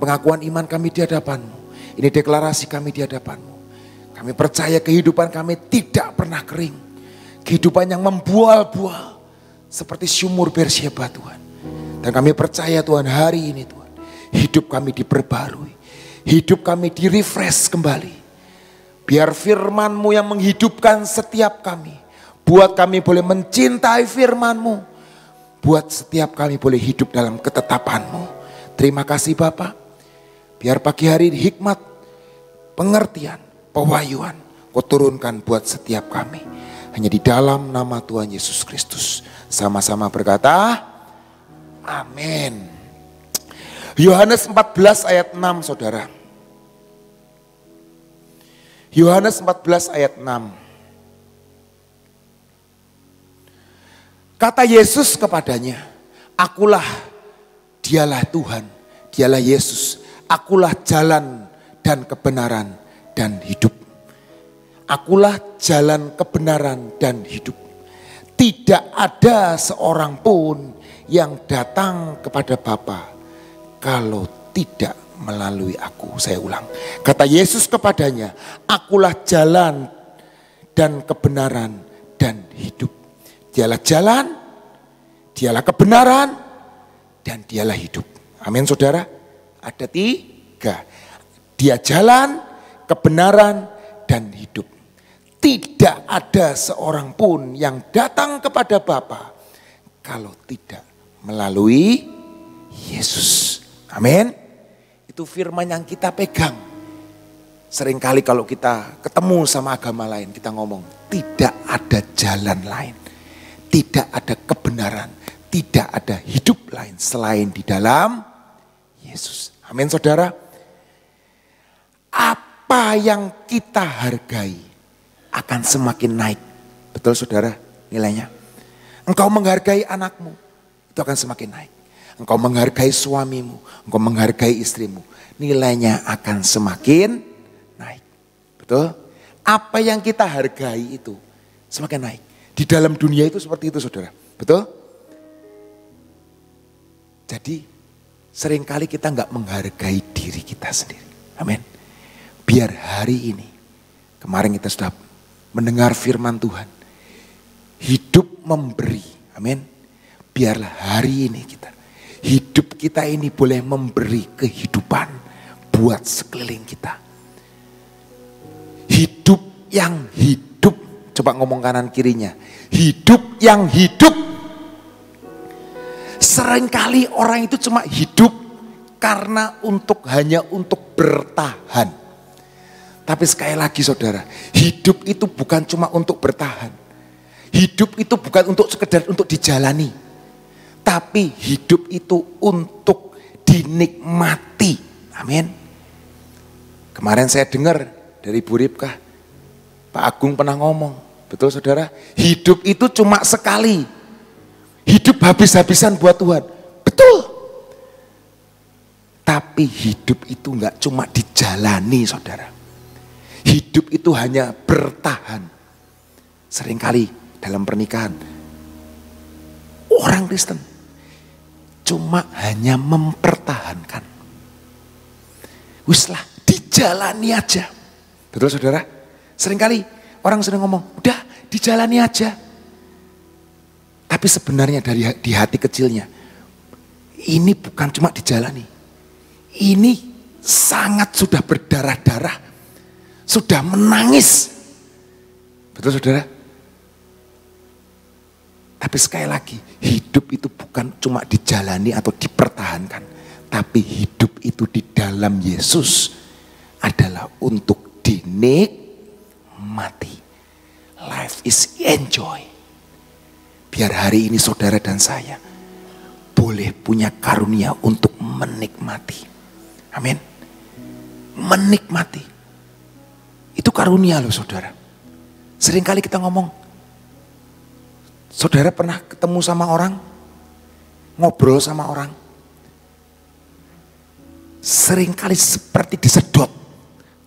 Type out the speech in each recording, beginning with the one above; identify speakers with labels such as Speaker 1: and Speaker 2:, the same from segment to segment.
Speaker 1: pengakuan iman kami di hadapan-Mu. Ini deklarasi kami di hadapan-Mu. Kami percaya kehidupan kami tidak pernah kering. Kehidupan yang membual-bual seperti sumur Beersheba Tuhan. Dan kami percaya Tuhan hari ini Tuhan, hidup kami diperbarui. Hidup kami di-refresh kembali. Biar firman-Mu yang menghidupkan setiap kami. Buat kami boleh mencintai firman-Mu. Buat setiap kami boleh hidup dalam ketetapan-Mu. Terima kasih Bapak. Biar pagi hari hikmat, pengertian, pewahyuan Kau turunkan buat setiap kami. Hanya di dalam nama Tuhan Yesus Kristus. Sama-sama berkata, amin. Yohanes 14 ayat 6 saudara. Yohanes 14 ayat 6. Kata Yesus kepadanya, akulah, dialah Tuhan, dialah Yesus. Akulah jalan dan kebenaran dan hidup. Akulah jalan kebenaran dan hidup. Tidak ada seorang pun yang datang kepada Bapa kalau tidak melalui aku. Saya ulang. Kata Yesus kepadanya, akulah jalan dan kebenaran dan hidup. Dialah jalan, dialah kebenaran, dan dialah hidup. Amin saudara. Ada 3. Dia jalan, kebenaran, dan hidup. Tidak ada seorang pun yang datang kepada Bapa kalau tidak melalui Yesus. Amin. Itu firman yang kita pegang. Seringkali kalau kita ketemu sama agama lain, kita ngomong, tidak ada jalan lain. Tidak ada kebenaran. Tidak ada hidup lain selain di dalam Yesus. Amin saudara. Apa yang kita hargai akan semakin naik. Betul saudara nilainya. Engkau menghargai anakmu, itu akan semakin naik. Engkau menghargai suamimu, engkau menghargai istrimu, nilainya akan semakin naik. Betul? Apa yang kita hargai itu semakin naik. Di dalam dunia itu seperti itu saudara. Betul? Jadi seringkali kita nggak menghargai diri kita sendiri. Amin. Biar hari ini, kemarin kita sudah mendengar firman Tuhan. Hidup memberi. Amin. Biarlah hari ini hidup kita ini boleh memberi kehidupan buat sekeliling kita. Hidup yang hidup. Coba ngomong kanan kirinya. Hidup yang hidup. Seringkali orang itu cuma hidup karena hanya untuk bertahan. Tapi sekali lagi saudara, hidup itu bukan cuma untuk bertahan. Hidup itu bukan untuk sekedar untuk dijalani. Tapi hidup itu untuk dinikmati. Amin. Kemarin saya dengar dari Bu Ripkah, Pak Agung pernah ngomong, betul saudara? Hidup itu cuma sekali. Hidup habis-habisan buat Tuhan. Betul. Tapi hidup itu enggak cuma dijalani saudara. Hidup itu hanya bertahan. Seringkali dalam pernikahan, orang Kristen cuma hanya mempertahankan. Wislah dijalani aja. Betul saudara? Seringkali orang sering ngomong, udah dijalani aja. Tapi sebenarnya di hati kecilnya, ini bukan cuma dijalani. Ini sangat sudah berdarah-darah. Sudah menangis. Betul saudara? Tapi sekali lagi, hidup itu bukan cuma dijalani atau dipertahankan. Tapi hidup itu di dalam Yesus adalah untuk dinikmati. Life is enjoy. Biar hari ini saudara dan saya boleh punya karunia untuk menikmati. Amin. Menikmati. Itu karunia loh saudara. Seringkali kita ngomong, saudara pernah ketemu sama orang, ngobrol sama orang, seringkali seperti disedot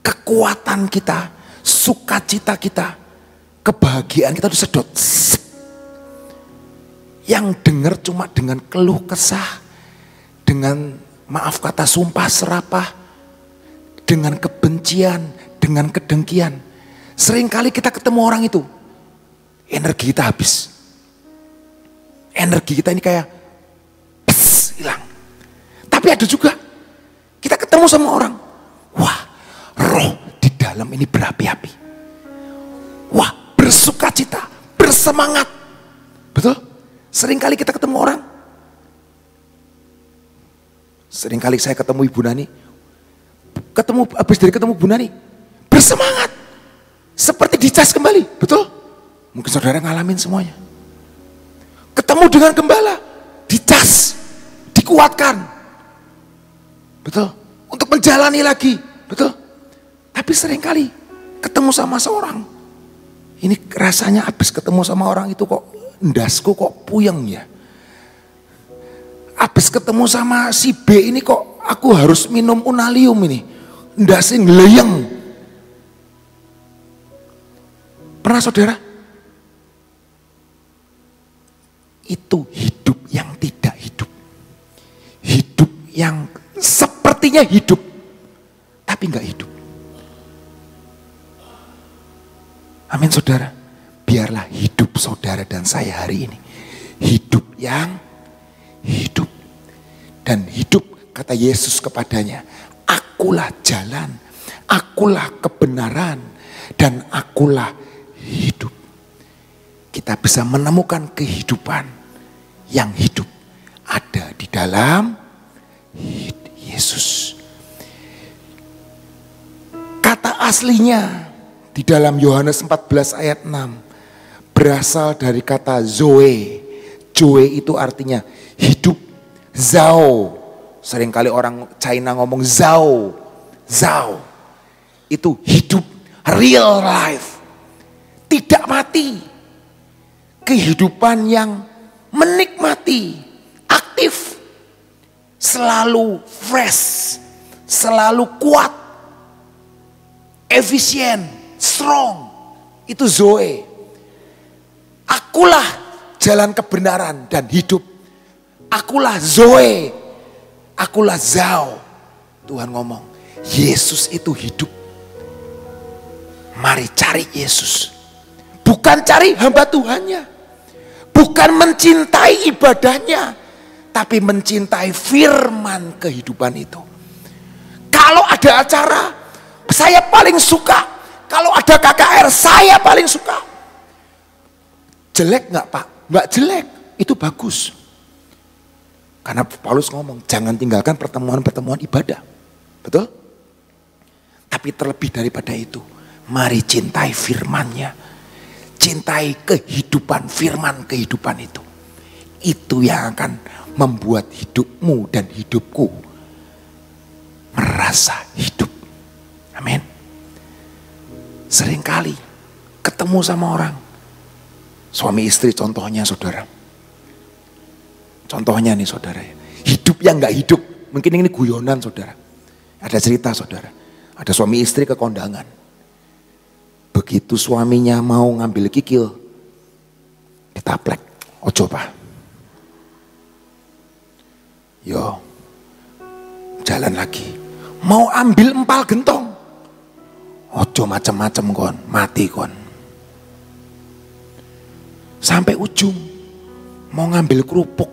Speaker 1: kekuatan kita, sukacita kita, kebahagiaan kita disedot. Yang dengar cuma dengan keluh kesah, dengan maaf kata sumpah serapah, dengan kebencian, dengan kedengkian. Seringkali kita ketemu orang itu, energi kita habis. Energi kita ini kayak hilang. Tapi ada juga kita ketemu sama orang, wah roh di dalam ini berapi-api. Wah bersukacita, bersemangat. Betul? Seringkali kita ketemu orang. Seringkali saya ketemu Ibu Nani, habis dari ketemu Bu Nani, bersemangat. Seperti dicas kembali, betul? Mungkin saudara ngalamin semuanya. Ketemu dengan gembala, dicas, dikuatkan. Betul? Untuk menjalani lagi, betul? Tapi seringkali ketemu sama seorang, ini rasanya habis ketemu sama orang itu kok endasku kok puyeng ya. Habis ketemu sama si B ini kok aku harus minum Unalium ini. Ndasin leyeng. Pernah saudara? Itu hidup yang tidak hidup. Hidup yang sepertinya hidup, tapi enggak hidup. Amin saudara. Biarlah hidup saudara dan saya hari ini hidup yang hidup. Dan hidup, kata Yesus kepadanya, akulah jalan, akulah kebenaran, dan akulah hidup. Kita bisa menemukan kehidupan yang hidup ada di dalam Yesus. Kata aslinya di dalam Yohanes 14 ayat 6 berasal dari kata Zoe. Zoe itu artinya hidup. Zao. Seringkali orang China ngomong Zao. Zao. Itu hidup. Real life. Tidak mati. Kehidupan yang menikmati. Aktif. Selalu fresh. Selalu kuat. Efisien. Strong. Itu Zoe. Akulah jalan kebenaran dan hidup. Akulah Zoe, akulah Zao. Tuhan ngomong, Yesus itu hidup. Mari cari Yesus. Bukan cari hamba Tuhannya. Bukan mencintai ibadahnya. Tapi mencintai firman kehidupan itu. Kalau ada acara, saya paling suka. Kalau ada KKR, saya paling suka. Jelek gak Pak? Gak jelek, itu bagus. Karena Paulus ngomong, jangan tinggalkan pertemuan-pertemuan ibadah. Betul? Tapi terlebih daripada itu, mari cintai firman-Nya. Cintai kehidupan, firman kehidupan itu. Itu yang akan membuat hidupmu dan hidupku merasa hidup. Amin. Seringkali ketemu sama orang. Suami istri contohnya saudara. Contohnya nih saudara, hidup yang gak hidup. Mungkin ini guyonan saudara. Ada cerita saudara, ada suami istri ke kondangan. Begitu suaminya mau ngambil kikil, ditaplek, ojo Pak. Yo, jalan lagi. Mau ambil empal gentong, ojo macem-macem kon, mati kon. Sampai ujung, mau ngambil kerupuk.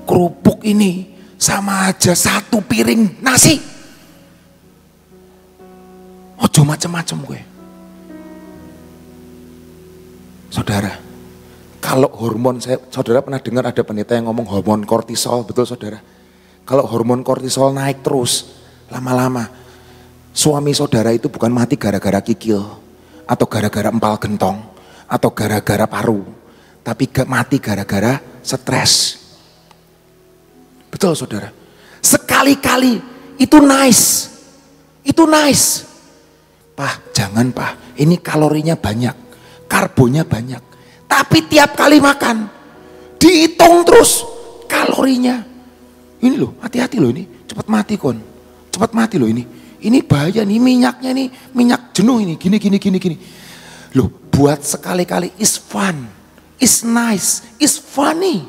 Speaker 1: Kerupuk ini sama aja satu piring nasi. Ojo macem-macem gue. Saudara, kalau hormon, saudara pernah dengar ada pendeta yang ngomong hormon kortisol, betul saudara? Kalau hormon kortisol naik terus, lama-lama suami saudara itu bukan mati gara-gara kikil, atau gara-gara empal gentong, atau gara-gara paru, tapi mati gara-gara stres. Betul saudara. Sekali-kali itu nice. Itu nice. Pak, jangan Pak. Ini kalorinya banyak. Karbonnya banyak. Tapi tiap kali makan, dihitung terus kalorinya. Ini loh, hati-hati loh ini. Cepat mati kon. Cepat mati loh ini. Ini bahaya nih, minyaknya nih. Minyak jenuh ini. Gini. Loh, buat sekali-kali is fun. Is nice. Is funny.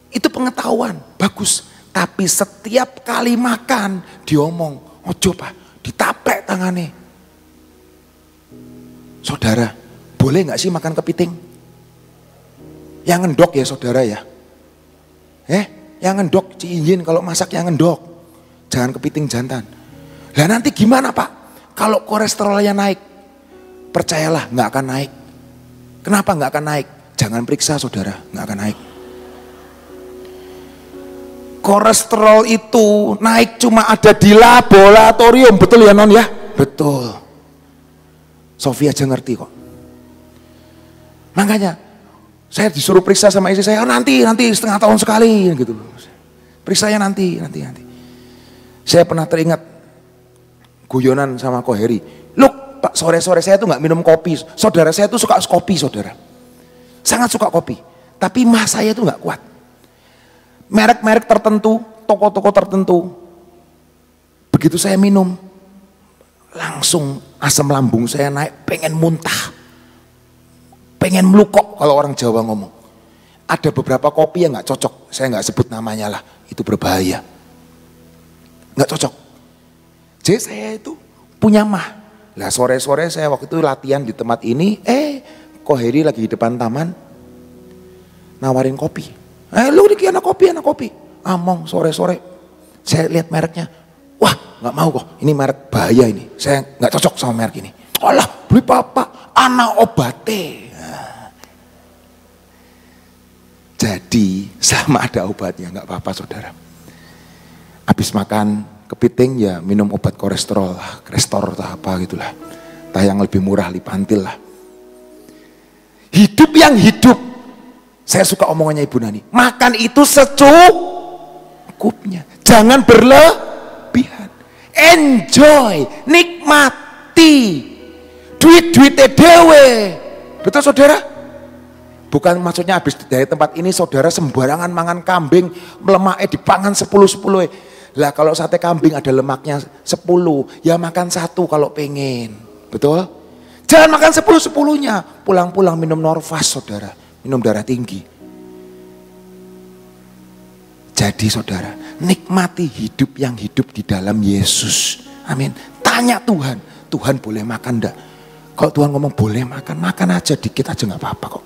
Speaker 1: Itu pengetahuan, bagus. Tapi setiap kali makan diomong, ojo Pak, ditaplek tangannya. Saudara, boleh nggak sih makan kepiting? Yang ngendok ya saudara ya. Yang ngendok ciinjin kalau masak yang ngendok. Jangan kepiting jantan. Lah nanti gimana Pak? Kalau kolesterolnya naik, percayalah nggak akan naik. Kenapa nggak akan naik? Jangan periksa saudara, nggak akan naik. Kolesterol itu naik cuma ada di laboratorium, betul ya non ya? Betul. Sofia aja ngerti kok. Makanya saya disuruh periksa sama istri saya, nanti setengah tahun sekali gitu. Periksanya nanti. Saya pernah teringat guyonan sama Ko Heri. Look Pak, sore-sore saya tuh nggak minum kopi. Saudara saya tuh suka kopi saudara. Sangat suka kopi. Tapi mah saya tuh nggak kuat. Merek-merek tertentu, toko-toko tertentu. Begitu saya minum, langsung asam lambung saya naik, pengen muntah. Pengen melukok kalau orang Jawa ngomong. Ada beberapa kopi yang nggak cocok, saya nggak sebut namanya lah, itu berbahaya. Nggak cocok. Jadi saya itu punya mah. Lah sore-sore saya waktu itu latihan di tempat ini, Ko Heri lagi di depan taman, nawarin kopi. Lu diki anak kopi. Among sore-sore, saya lihat mereknya, wah nggak mau kok, ini merek bahaya ini, saya nggak cocok sama merek ini. Alah beli papa, anak obate. Nah. Jadi sama ada obatnya, nggak apa-apa saudara. Habis makan kepiting ya minum obat kolesterol lah, Crestor atau apa gitulah. Entah yang lebih murah, Lipantil lah. Hidup yang hidup. Saya suka omongannya Ibu Nani. Makan itu secukupnya. Jangan berlebihan. Enjoy, nikmati. Duit-duitnya dewe. Betul saudara? Bukan maksudnya habis dari tempat ini saudara sembarangan mangan kambing, lemaknya dipangan 10-10. Lah kalau sate kambing ada lemaknya 10, ya makan 1 kalau pengen. Betul? Jangan makan 10-10-nya. Pulang-pulang minum Norvas saudara, minum darah tinggi. Jadi saudara, nikmati hidup yang hidup di dalam Yesus. Amin. Tanya Tuhan, Tuhan boleh makan enggak? Kalau Tuhan ngomong boleh makan, makan aja dikit aja nggak apa-apa kok.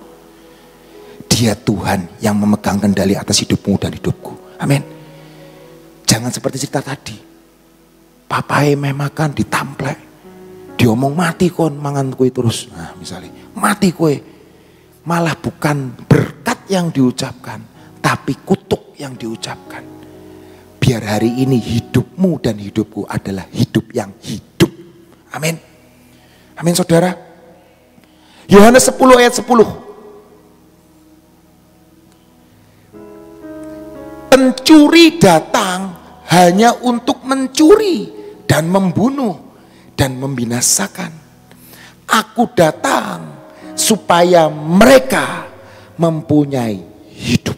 Speaker 1: Dia Tuhan yang memegang kendali atas hidupmu dan hidupku. Amin. Jangan seperti cerita tadi. Papai makan ditamplek. Diomong mati kon mangan kue terus. Nah misalnya mati kue. Malah bukan berkat yang diucapkan. Tapi kutuk yang diucapkan. Biar hari ini hidupmu dan hidupku adalah hidup yang hidup. Amin. Amin saudara. Yohanes 10 ayat 10. Pencuri datang hanya untuk mencuri dan membunuh dan membinasakan. Aku datang supaya mereka mempunyai hidup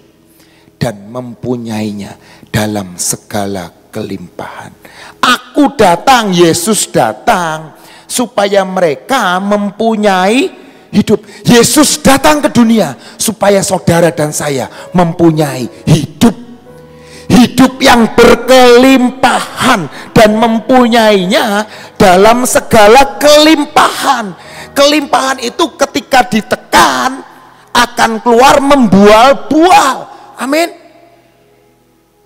Speaker 1: dan mempunyainya dalam segala kelimpahan. Aku datang, Yesus datang supaya mereka mempunyai hidup. Yesus datang ke dunia supaya saudara dan saya mempunyai hidup. Hidup yang berkelimpahan dan mempunyainya dalam segala kelimpahan. Kelimpahan itu ketika ditekan akan keluar membual-bual. Amin.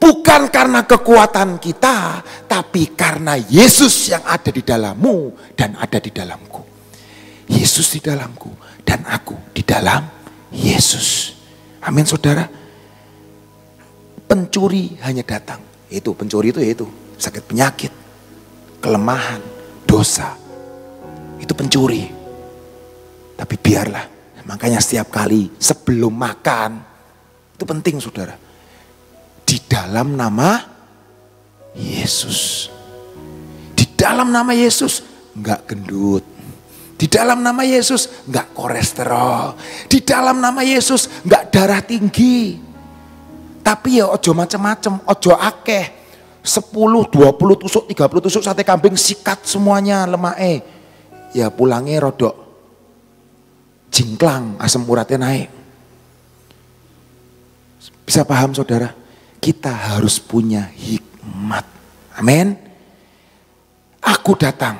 Speaker 1: Bukan karena kekuatan kita, tapi karena Yesus yang ada di dalammu dan ada di dalamku. Yesus di dalamku dan aku di dalam Yesus. Amin saudara. Pencuri hanya datang. Itu pencuri itu yaitu sakit penyakit, kelemahan, dosa. Itu pencuri. Tapi biarlah. Makanya setiap kali sebelum makan itu penting saudara. Di dalam nama Yesus. Di dalam nama Yesus enggak gendut. Di dalam nama Yesus enggak kolesterol. Di dalam nama Yesus enggak darah tinggi. Tapi ya ojo macem-macem, ojo akeh. 10, 20 tusuk, 30 tusuk sate kambing sikat semuanya lemaknya. Ya pulangnya rodok jingklang, asam uratnya naik. Bisa paham saudara? kita harus punya hikmat. Amin. Aku datang,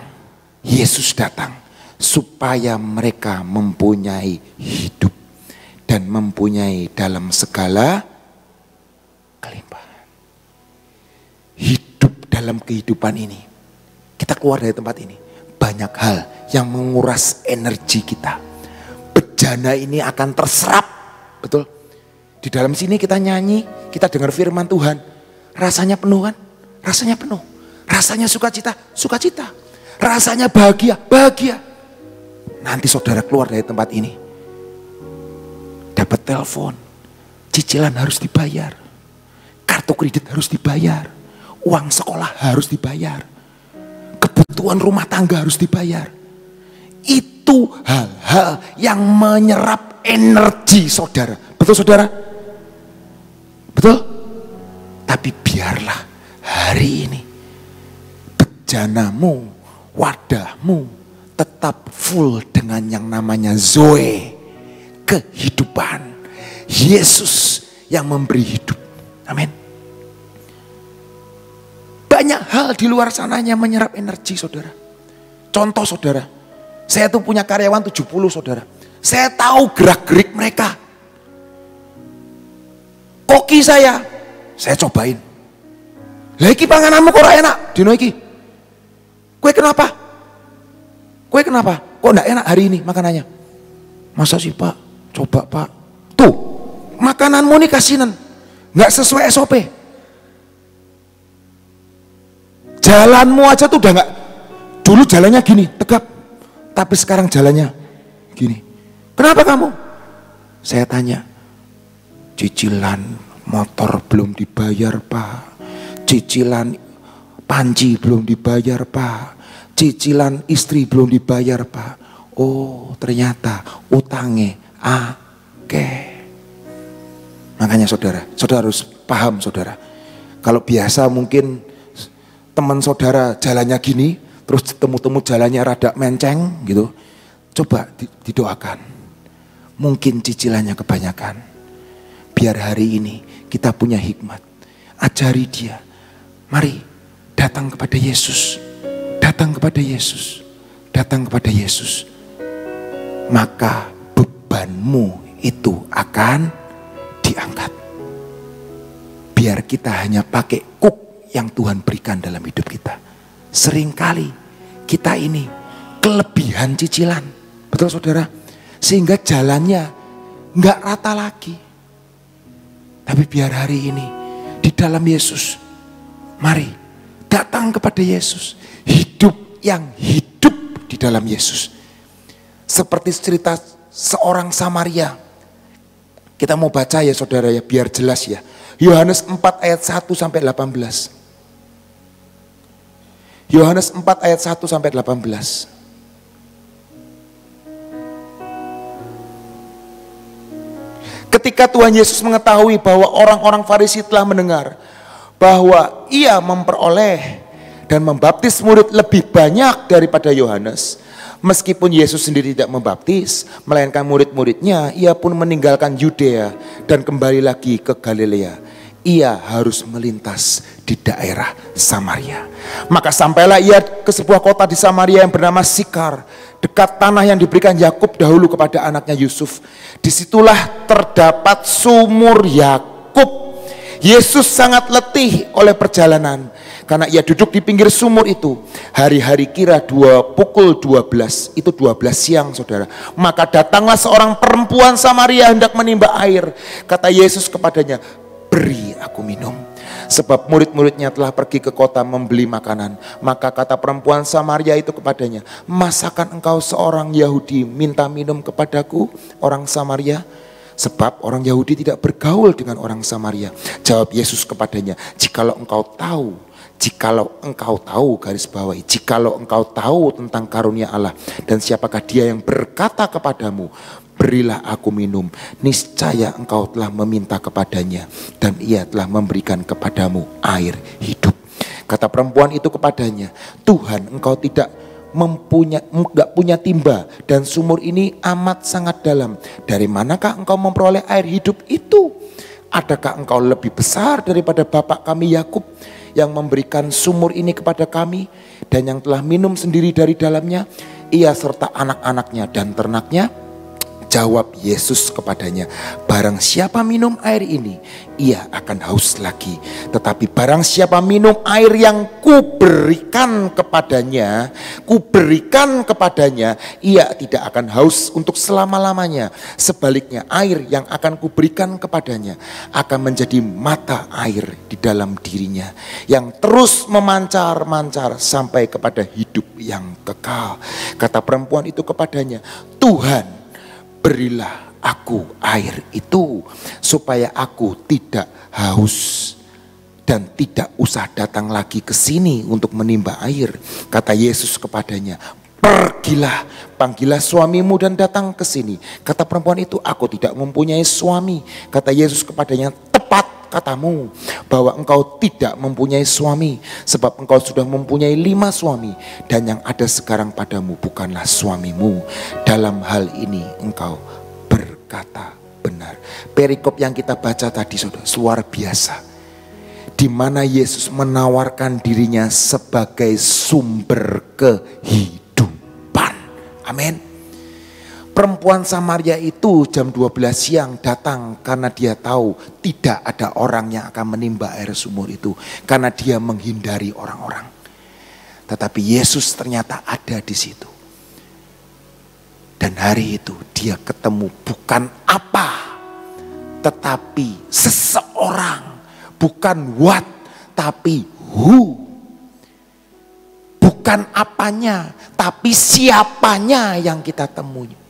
Speaker 1: Yesus datang supaya mereka mempunyai hidup dan mempunyai dalam segala kelimpahan. Hidup dalam kehidupan ini. Kita keluar dari tempat ini, banyak hal yang menguras energi kita. Bejana ini akan terserap, betul? Di dalam sini kita nyanyi, kita dengar firman Tuhan. Rasanya penuh kan? Rasanya penuh. Rasanya sukacita, sukacita. Rasanya bahagia, bahagia. Nanti saudara keluar dari tempat ini, dapat telepon, cicilan harus dibayar, kartu kredit harus dibayar, uang sekolah harus dibayar, kebutuhan rumah tangga harus dibayar. Itu hal-hal yang menyerap energi saudara. Betul saudara? Betul? Tapi biarlah hari ini bejanamu, wadahmu tetap full dengan yang namanya Zoe, kehidupan. Yesus yang memberi hidup. Amin. Banyak hal di luar sananya menyerap energi saudara. Contoh saudara, saya tuh punya karyawan 70 saudara. Saya tahu gerak-gerik mereka. Koki saya cobain. Lah iki pangananmu kok ora enak, dino iki. Kue kenapa? Kue kenapa? Kok enggak enak hari ini makanannya? Masa sih Pak? Coba Pak. Tuh, makananmu nih kasinan. Enggak sesuai SOP. Jalanmu aja tuh udah enggak. Dulu jalannya gini, tegap. Tapi sekarang jalannya gini. Kenapa kamu? Saya tanya. Cicilan motor belum dibayar Pak. Cicilan panci belum dibayar Pak. Cicilan istri belum dibayar Pak. Oh ternyata utangnya Makanya saudara harus paham saudara. Kalau biasa mungkin teman saudara jalannya gini, terus temu-temu jalannya rada menceng gitu. Coba didoakan. Mungkin cicilannya kebanyakan. Biar hari ini kita punya hikmat. Ajari dia. Mari datang kepada Yesus. Datang kepada Yesus. Datang kepada Yesus. Maka bebanmu itu akan diangkat. Biar kita hanya pakai kuk yang Tuhan berikan dalam hidup kita. Seringkali kita ini kelebihan cicilan. Betul saudara? Sehingga jalannya nggak rata lagi. Tapi biar hari ini di dalam Yesus. Mari datang kepada Yesus. Hidup yang hidup di dalam Yesus. Seperti cerita seorang Samaria. Kita mau baca ya saudara ya biar jelas ya. Yohanes 4 ayat 1 sampai 18. Yohanes 4 ayat 1 sampai 18. Ketika Tuhan Yesus mengetahui bahwa orang-orang Farisi telah mendengar bahwa ia memperoleh dan membaptis murid lebih banyak daripada Yohanes. Meskipun Yesus sendiri tidak membaptis, melainkan murid-muridnya, ia pun meninggalkan Yudea dan kembali lagi ke Galilea. Ia harus melintas di daerah Samaria. Maka sampailah ia ke sebuah kota di Samaria yang bernama Sikar, dekat tanah yang diberikan Yakub dahulu kepada anaknya Yusuf. Disitulah terdapat sumur Yakub. Yesus sangat letih oleh perjalanan karena ia duduk di pinggir sumur itu. Hari-hari kira pukul 12, itu 12 siang saudara. Maka datanglah seorang perempuan Samaria hendak menimba air. Kata Yesus kepadanya, beri aku minum. Sebab murid-muridnya telah pergi ke kota membeli makanan. Maka kata perempuan Samaria itu kepadanya, masakan engkau seorang Yahudi minta minum kepadaku, orang Samaria? Sebab orang Yahudi tidak bergaul dengan orang Samaria. Jawab Yesus kepadanya, jikalau engkau tahu garis bawahi, jikalau engkau tahu tentang karunia Allah dan siapakah dia yang berkata kepadamu, berilah aku minum, niscaya engkau telah meminta kepadanya dan ia telah memberikan kepadamu air hidup. Kata perempuan itu kepadanya, Tuhan, engkau enggak punya timba dan sumur ini amat sangat dalam. Dari manakah engkau memperoleh air hidup itu? Adakah engkau lebih besar daripada bapak kami Yakub yang memberikan sumur ini kepada kami dan yang telah minum sendiri dari dalamnya, ia serta anak-anaknya dan ternaknya? Jawab Yesus kepadanya, barang siapa minum air ini, ia akan haus lagi. Tetapi barang siapa minum air yang kuberikan kepadanya, ia tidak akan haus untuk selama-lamanya. Sebaliknya air yang akan kuberikan kepadanya akan menjadi mata air di dalam dirinya, yang terus memancar-mancar sampai kepada hidup yang kekal. Kata perempuan itu kepadanya, Tuhan, berilah aku air itu supaya aku tidak haus dan tidak usah datang lagi ke sini untuk menimba air. Kata Yesus kepadanya, pergilah, panggillah suamimu dan datang ke sini. Kata perempuan itu, aku tidak mempunyai suami. Kata Yesus kepadanya, tepat katamu bahwa engkau tidak mempunyai suami, sebab engkau sudah mempunyai 5 suami, dan yang ada sekarang padamu bukanlah suamimu. Dalam hal ini engkau berkata benar. Perikop yang kita baca tadi, saudara, luar biasa, di mana Yesus menawarkan dirinya sebagai sumber kehidupan. Amin. Perempuan Samaria itu jam 12 siang datang karena dia tahu tidak ada orang yang akan menimba air sumur itu, karena dia menghindari orang-orang. Tetapi Yesus ternyata ada di situ. Dan hari itu dia ketemu bukan apa, tetapi seseorang. Bukan what, tapi who. Bukan apanya, tapi siapanya yang kita temui.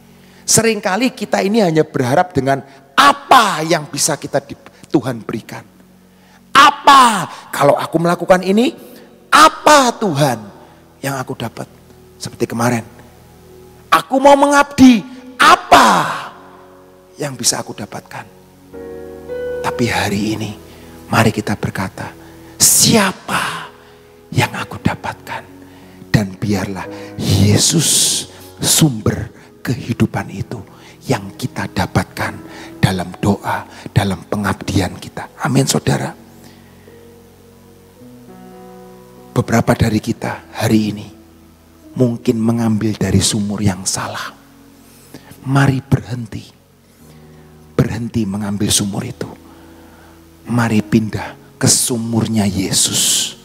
Speaker 1: Seringkali kita ini hanya berharap dengan apa yang bisa Tuhan berikan. Apa kalau aku melakukan ini? Apa Tuhan yang aku dapat? Seperti kemarin, aku mau mengabdi, apa yang bisa aku dapatkan? Tapi hari ini mari kita berkata, siapa yang aku dapatkan? Dan biarlah Yesus sumber kehidupan itu yang kita dapatkan dalam doa, dalam pengabdian kita. Amin, saudara. Beberapa dari kita hari ini mungkin mengambil dari sumur yang salah. Mari berhenti mengambil sumur itu. Mari pindah ke sumurnya Yesus.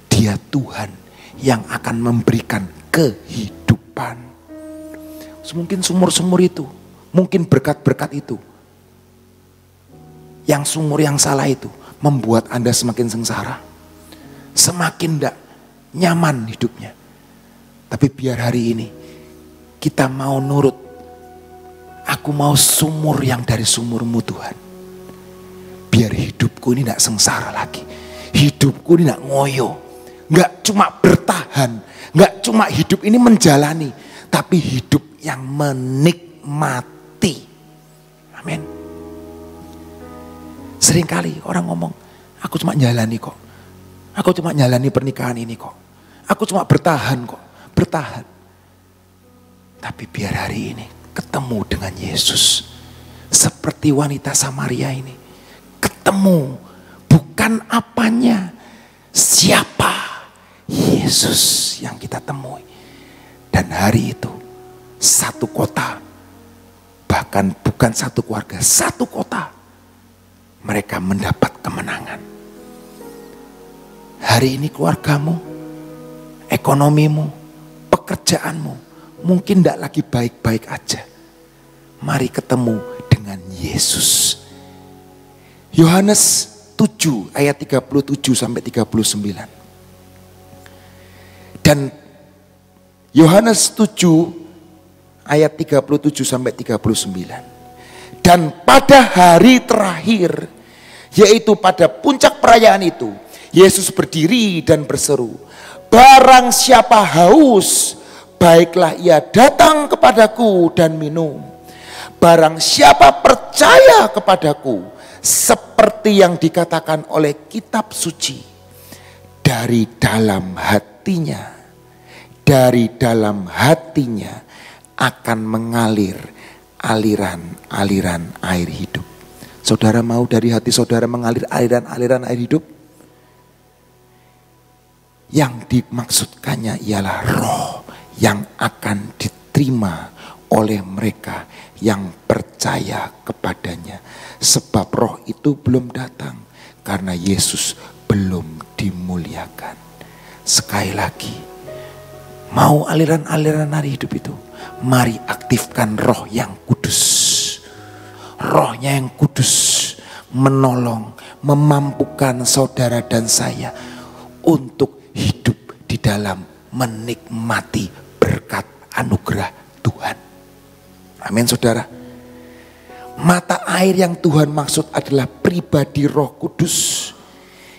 Speaker 1: Dia Tuhan yang akan memberikan kehidupan. Mungkin sumur-sumur itu, mungkin berkat-berkat itu, yang sumur yang salah itu membuat Anda semakin sengsara, semakin tidak nyaman hidupnya. Tapi biar hari ini kita mau nurut. Aku mau sumur yang dari sumurmu Tuhan. Biar hidupku ini tidak sengsara lagi. Hidupku ini tidak ngoyo. Nggak cuma bertahan, nggak cuma hidup ini menjalani, tapi hidup yang menikmati. Amin. Seringkali orang ngomong, aku cuma jalani kok. Aku cuma jalani pernikahan ini kok. Aku cuma bertahan kok. Bertahan. Tapi biar hari ini ketemu dengan Yesus. Seperti wanita Samaria ini. Ketemu. Bukan apanya. Siapa? Yesus yang kita temui. Dan hari itu satu kota, bahkan bukan satu keluarga, satu kota, mereka mendapat kemenangan. Hari ini keluargamu, ekonomimu, pekerjaanmu mungkin tidak lagi baik-baik aja. Mari ketemu dengan Yesus. Yohanes 7 ayat 37 sampai 39. Dan Yohanes 7 ayat 37 sampai 39. Dan pada hari terakhir, yaitu pada puncak perayaan itu, Yesus berdiri dan berseru, barang siapa haus, baiklah ia datang kepadaku dan minum. Barang siapa percaya kepadaku, seperti yang dikatakan oleh kitab suci, dari dalam hatinya akan mengalir aliran-aliran air hidup. Saudara mau dari hati saudara mengalir aliran-aliran air hidup? Yang dimaksudkannya ialah roh yang akan diterima oleh mereka yang percaya kepadanya. Sebab roh itu belum datang karena Yesus belum dimuliakan. Sekali lagi, mau aliran-aliran air hidup itu? Mari aktifkan roh yang kudus. Rohnya yang kudus menolong, memampukan saudara dan saya untuk hidup di dalam menikmati berkat anugerah Tuhan. Amin saudara. Mata air yang Tuhan maksud adalah pribadi Roh Kudus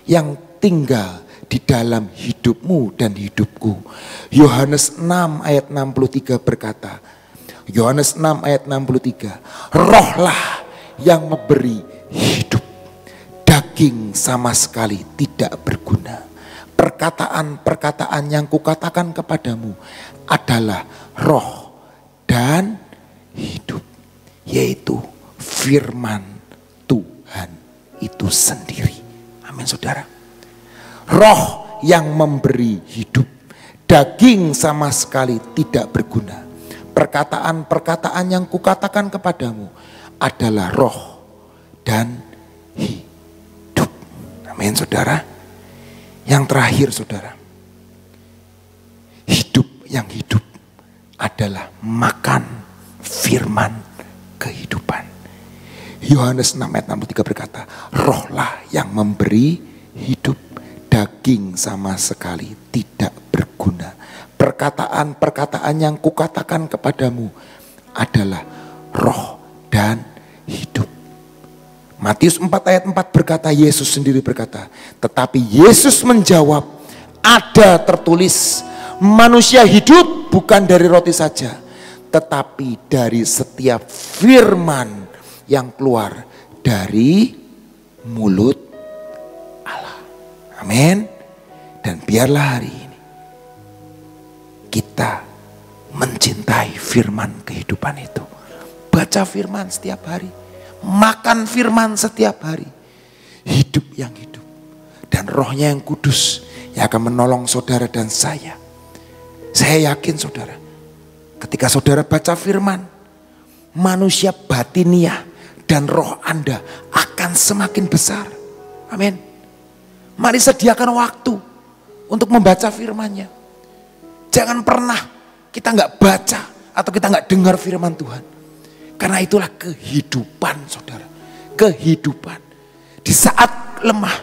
Speaker 1: yang tinggal di dalam hidupmu dan hidupku. Yohanes 6 ayat 63 berkata, Yohanes 6 ayat 63, rohlah yang memberi hidup, daging sama sekali tidak berguna. Perkataan-perkataan yang kukatakan kepadamu adalah roh dan hidup, yaitu firman Tuhan itu sendiri. Amin saudara. Roh yang memberi hidup, daging sama sekali tidak berguna. Perkataan-perkataan yang kukatakan kepadamu adalah roh dan hidup. Amin saudara. Yang terakhir saudara, hidup yang hidup adalah makan firman kehidupan. Yohanes 6 ayat 63 berkata, rohlah yang memberi hidup, daging sama sekali tidak berguna. Perkataan-perkataan yang kukatakan kepadamu adalah roh dan hidup. Matius 4 ayat 4 berkata, Yesus sendiri berkata, tetapi Yesus menjawab, ada tertulis, manusia hidup bukan dari roti saja, tetapi dari setiap firman yang keluar dari mulut Allah. Amin. Dan biarlah hari ini kita mencintai firman kehidupan itu. Baca firman setiap hari. Makan firman setiap hari. Hidup yang hidup. Dan rohnya yang kudus yang akan menolong saudara dan saya. Saya yakin saudara, ketika saudara baca firman, manusia batiniah dan roh Anda akan semakin besar. Amin. Mari sediakan waktu untuk membaca firman-Nya. Jangan pernah kita nggak baca atau kita nggak dengar firman Tuhan. Karena itulah kehidupan saudara. Kehidupan. Di saat lemah,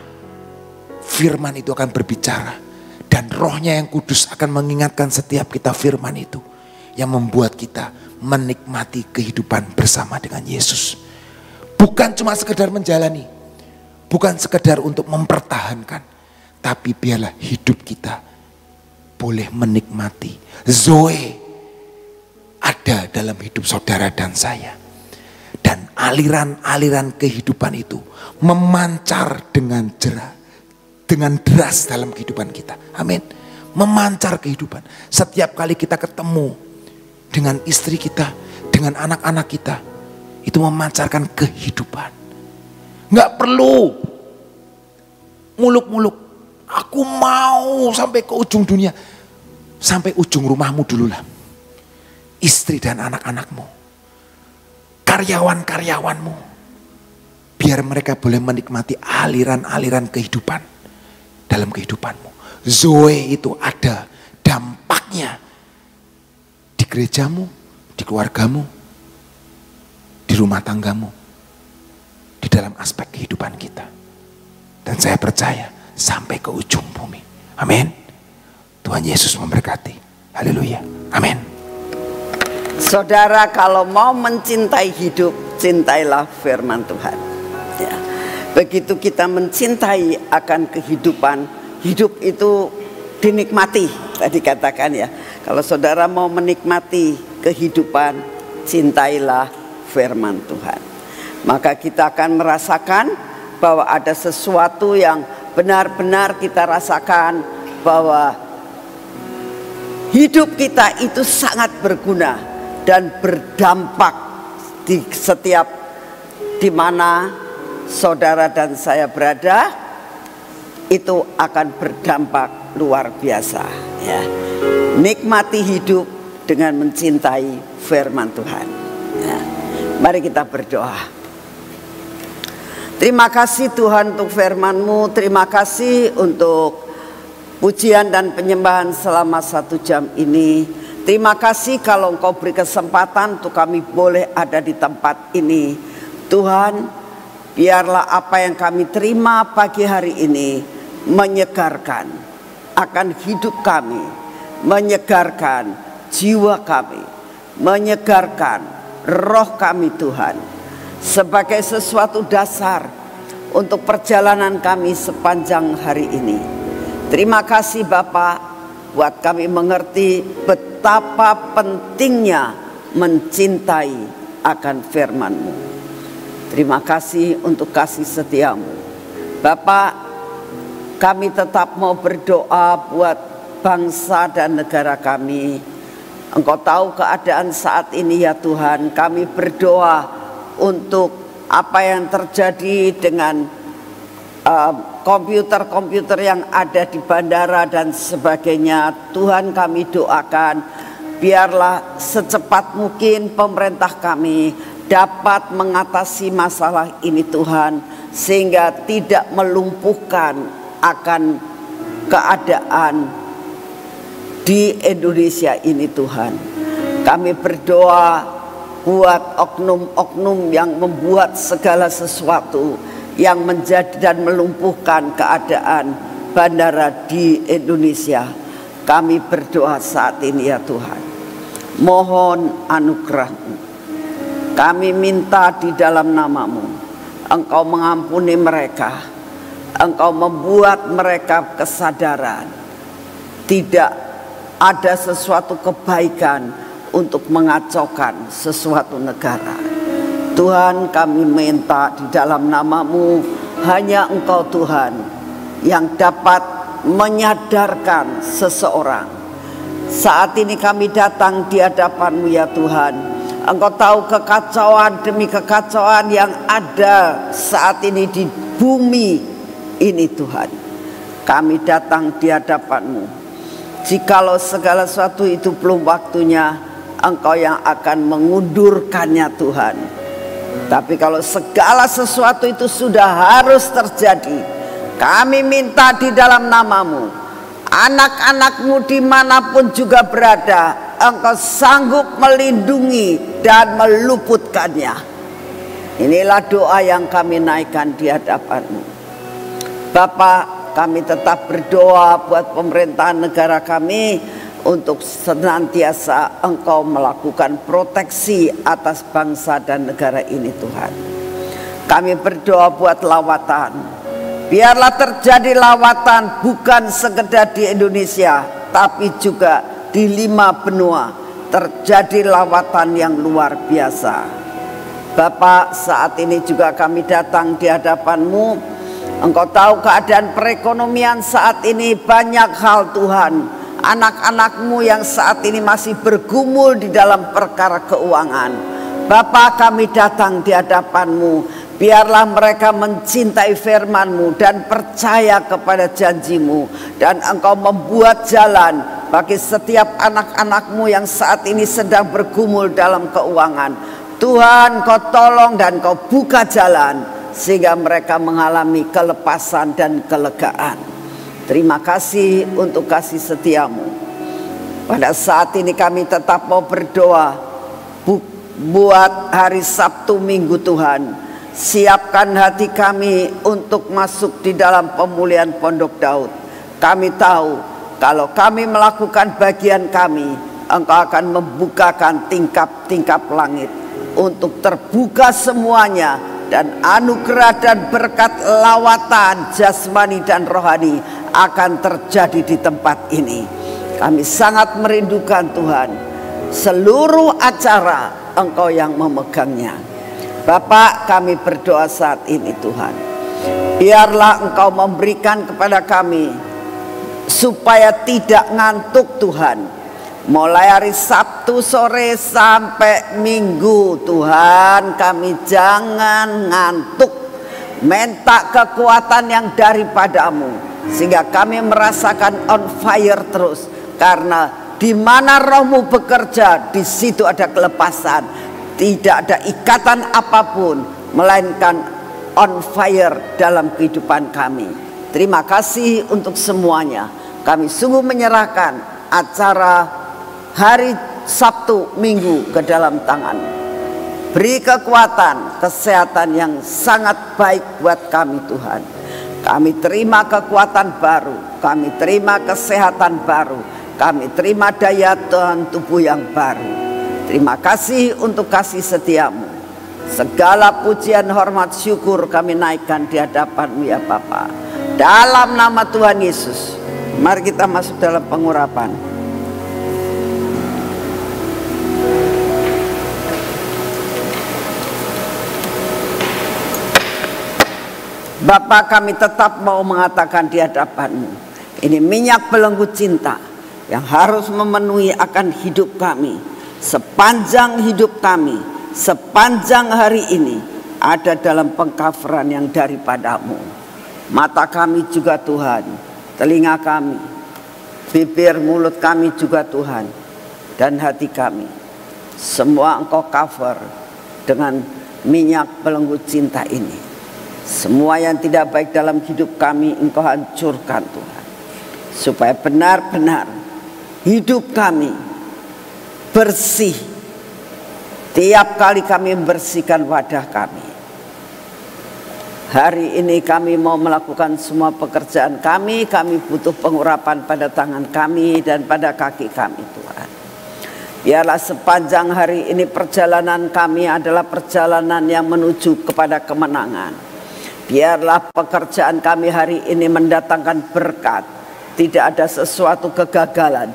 Speaker 1: firman itu akan berbicara. Dan rohnya yang kudus akan mengingatkan setiap kita firman itu. Yang membuat kita menikmati kehidupan bersama dengan Yesus. Bukan cuma sekedar menjalani. Bukan sekedar untuk mempertahankan. Tapi biarlah hidup kita boleh menikmati Zoe ada dalam hidup saudara dan saya. Dan aliran-aliran kehidupan itu memancar dengan deras dalam kehidupan kita. Amin. Memancar kehidupan. Setiap kali kita ketemu dengan istri kita, dengan anak-anak kita, itu memancarkan kehidupan. Nggak perlu muluk-muluk. Aku mau sampai ke ujung dunia. Sampai ujung rumahmu dulu lah. Istri dan anak-anakmu. Karyawan-karyawanmu. Biar mereka boleh menikmati aliran-aliran kehidupan. Dalam kehidupanmu. Zoe itu ada dampaknya. Di gerejamu, di keluargamu, di rumah tanggamu. Di dalam aspek kehidupan kita. Dan saya percaya sampai ke ujung bumi. Amin. Tuhan Yesus memberkati. Haleluya. Amin.
Speaker 2: Saudara, kalau mau mencintai hidup, cintailah firman Tuhan. Ya. Begitu kita mencintai akan kehidupan, hidup itu dinikmati. Tadi katakan ya, kalau saudara mau menikmati kehidupan, cintailah firman Tuhan. Maka kita akan merasakan bahwa ada sesuatu yang benar-benar kita rasakan bahwa hidup kita itu sangat berguna dan berdampak di setiap di mana saudara dan saya berada, itu akan berdampak luar biasa ya. Nikmati hidup dengan mencintai firman Tuhan ya. Mari kita berdoa. Terima kasih Tuhan untuk firman-Mu. Terima kasih untuk pujian dan penyembahan selama 1 jam ini. Terima kasih kalau Engkau beri kesempatan untuk kami boleh ada di tempat ini. Tuhan, biarlah apa yang kami terima pagi hari ini menyegarkan akan hidup kami, menyegarkan jiwa kami, menyegarkan roh kami Tuhan, sebagai sesuatu dasar untuk perjalanan kami sepanjang hari ini. Terima kasih Bapak, buat kami mengerti betapa pentingnya mencintai akan firman-Mu. Terima kasih untuk kasih setia-Mu. Bapak, kami tetap mau berdoa buat bangsa dan negara kami. Engkau tahu keadaan saat ini ya Tuhan. Kami berdoa untuk apa yang terjadi dengan komputer-komputer yang ada di bandara dan sebagainya. Tuhan, kami doakan biarlah secepat mungkin pemerintah kami dapat mengatasi masalah ini Tuhan, sehingga tidak melumpuhkan akan keadaan di Indonesia ini Tuhan. Kami berdoa buat oknum-oknum yang membuat segala sesuatu yang menjadi dan melumpuhkan keadaan bandara di Indonesia. Kami berdoa saat ini ya Tuhan, mohon anugerah-Mu. Kami minta di dalam nama-Mu, Engkau mengampuni mereka, Engkau membuat mereka kesadaran tidak ada sesuatu kebaikan untuk mengacaukan sesuatu negara. Tuhan, kami minta di dalam nama-Mu, hanya Engkau Tuhan yang dapat menyadarkan seseorang. Saat ini kami datang di hadapan-Mu ya Tuhan. Engkau tahu kekacauan demi kekacauan yang ada saat ini di bumi ini Tuhan. Kami datang di hadapan-Mu. Jikalau segala sesuatu itu belum waktunya, Engkau yang akan mengundurkannya Tuhan. Tapi kalau segala sesuatu itu sudah harus terjadi, kami minta di dalam nama-Mu, anak-anak-Mu dimanapun juga berada, Engkau sanggup melindungi dan meluputkannya. Inilah doa yang kami naikkan di hadapan-Mu. Bapak, kami tetap berdoa buat pemerintahan negara kami, untuk senantiasa Engkau melakukan proteksi atas bangsa dan negara ini Tuhan. Kami berdoa buat lawatan. Biarlah terjadi lawatan bukan sekedar di Indonesia, tapi juga di 5 benua. Terjadi lawatan yang luar biasa. Bapak, saat ini juga kami datang di hadapan-Mu. Engkau tahu keadaan perekonomian saat ini, banyak hal Tuhan. Anak-anak-Mu yang saat ini masih bergumul di dalam perkara keuangan. Bapa, kami datang di hadapan-Mu. Biarlah mereka mencintai firman-Mu dan percaya kepada janji-Mu. Dan Engkau membuat jalan bagi setiap anak-anak-Mu yang saat ini sedang bergumul dalam keuangan. Tuhan, Kau tolong dan Kau buka jalan sehingga mereka mengalami kelepasan dan kelegaan. Terima kasih untuk kasih setia-Mu. Pada saat ini kami tetap mau berdoa buat hari Sabtu Minggu Tuhan. Siapkan hati kami untuk masuk di dalam pemulihan Pondok Daud. Kami tahu kalau kami melakukan bagian kami, Engkau akan membukakan tingkap-tingkap langit untuk terbuka semuanya, dan anugerah dan berkat lawatan jasmani dan rohani akan terjadi di tempat ini. Kami sangat merindukan Tuhan, seluruh acara Engkau yang memegangnya. Bapak, kami berdoa saat ini Tuhan, biarlah Engkau memberikan kepada kami supaya tidak ngantuk Tuhan. Mulai hari Sabtu sore sampai Minggu Tuhan, kami jangan ngantuk. minta kekuatan yang daripadamu, sehingga kami merasakan on fire terus. Karena di mana rohmu bekerja, di situ ada kelepasan. Tidak ada ikatan apapun, melainkan on fire dalam kehidupan kami. Terima kasih untuk semuanya. Kami sungguh menyerahkan acara hari Sabtu Minggu ke dalam tangan. Beri kekuatan, kesehatan yang sangat baik buat kami Tuhan. Kami terima kekuatan baru, kami terima kesehatan baru, kami terima daya tahan tubuh yang baru. Terima kasih untuk kasih setiamu. Segala pujian, hormat, syukur kami naikkan di hadapan-Mu ya Bapa. Dalam nama Tuhan Yesus, mari kita masuk dalam pengurapan. Bapa, kami tetap mau mengatakan di hadapan-Mu, ini minyak belenggu cinta yang harus memenuhi akan hidup kami. Sepanjang hidup kami, sepanjang hari ini ada dalam pengcoveran yang daripada-Mu. Mata kami juga Tuhan, telinga kami, bibir mulut kami juga Tuhan, dan hati kami. Semua Engkau cover dengan minyak belenggu cinta ini. Semua yang tidak baik dalam hidup kami Engkau hancurkan Tuhan, supaya benar-benar hidup kami bersih. Tiap kali kami membersihkan wadah kami, hari ini kami mau melakukan semua pekerjaan kami. Kami butuh pengurapan pada tangan kami dan pada kaki kami Tuhan. Biarlah sepanjang hari ini perjalanan kami adalah perjalanan yang menuju kepada kemenangan. Biarlah pekerjaan kami hari ini mendatangkan berkat, tidak ada sesuatu kegagalan.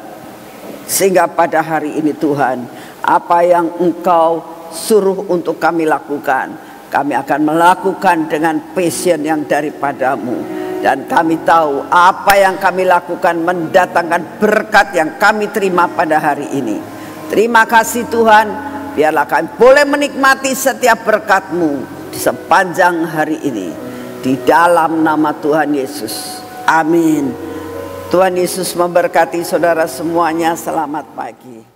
Speaker 2: Sehingga pada hari ini Tuhan, apa yang Engkau suruh untuk kami lakukan, kami akan melakukan dengan passion yang daripada-Mu. Dan kami tahu apa yang kami lakukan mendatangkan berkat yang kami terima pada hari ini. Terima kasih Tuhan, biarlah kami boleh menikmati setiap berkat-Mu di sepanjang hari ini. Di dalam nama Tuhan Yesus. Amin. Tuhan Yesus memberkati saudara semuanya. Selamat pagi.